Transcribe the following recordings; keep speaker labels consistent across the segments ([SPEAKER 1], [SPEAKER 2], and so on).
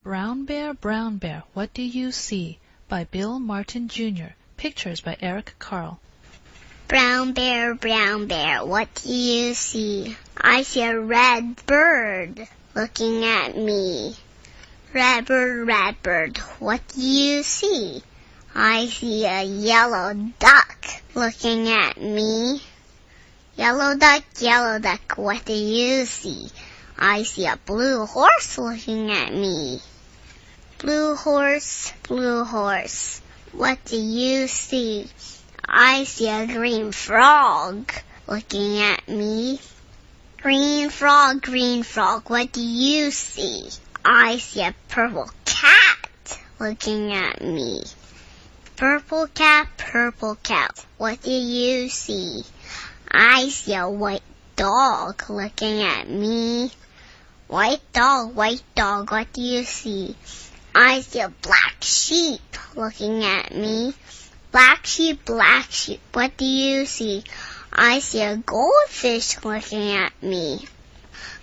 [SPEAKER 1] Brown Bear, What Do You See? By Bill Martin Jr. Pictures by Eric Carle.
[SPEAKER 2] Brown bear, what do you see? I see a red bird looking at me. Red bird, what do you see? I see a yellow duck looking at me. Yellow duck, what do you see? I see a blue horse looking at me. Blue horse, what do you see? I see a green frog looking at me. Green frog, what do you see? I see a purple cat looking at me. Purple cat, what do you see? I see a white dog looking at me. White dog, what do you see? I see a black sheep looking at me. Black sheep, what do you see? I see a goldfish looking at me.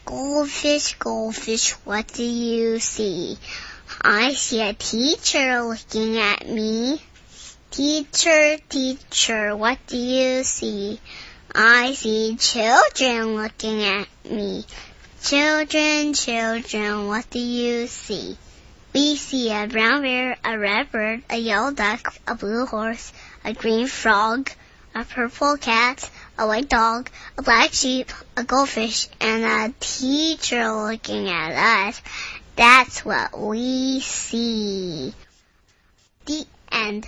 [SPEAKER 2] Goldfish, what do you see? I see a teacher looking at me. Teacher, what do you see? I see children looking at me. Children, what do you see? We see a brown bear, a red bird, a yellow duck, a blue horse, a green frog, a purple cat, a white dog, a black sheep, a goldfish, and a teacher looking at us. That's what we see. The end.